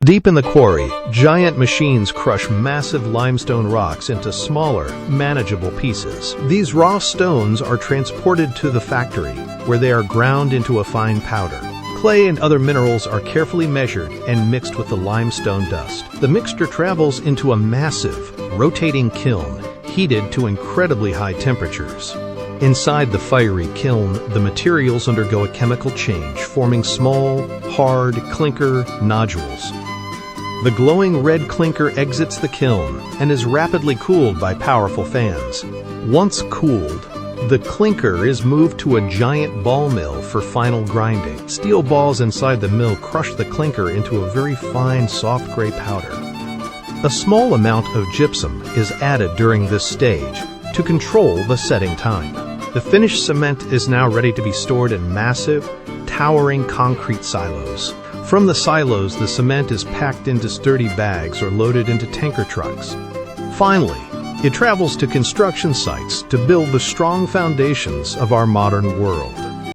Deep in the quarry, giant machines crush massive limestone rocks into smaller, manageable pieces. These raw stones are transported to the factory, where they are ground into a fine powder. Clay and other minerals are carefully measured and mixed with the limestone dust. The mixture travels into a massive, rotating kiln, heated to incredibly high temperatures. Inside the fiery kiln, the materials undergo a chemical change, forming small, hard clinker nodules. The glowing red clinker exits the kiln and is rapidly cooled by powerful fans. Once cooled, the clinker is moved to a giant ball mill for final grinding. Steel balls inside the mill crush the clinker into a very fine, soft gray powder. A small amount of gypsum is added during this stage to control the setting time. The finished cement is now ready to be stored in massive, towering concrete silos. From the silos, the cement is packed into sturdy bags or loaded into tanker trucks. Finally, it travels to construction sites to build the strong foundations of our modern world.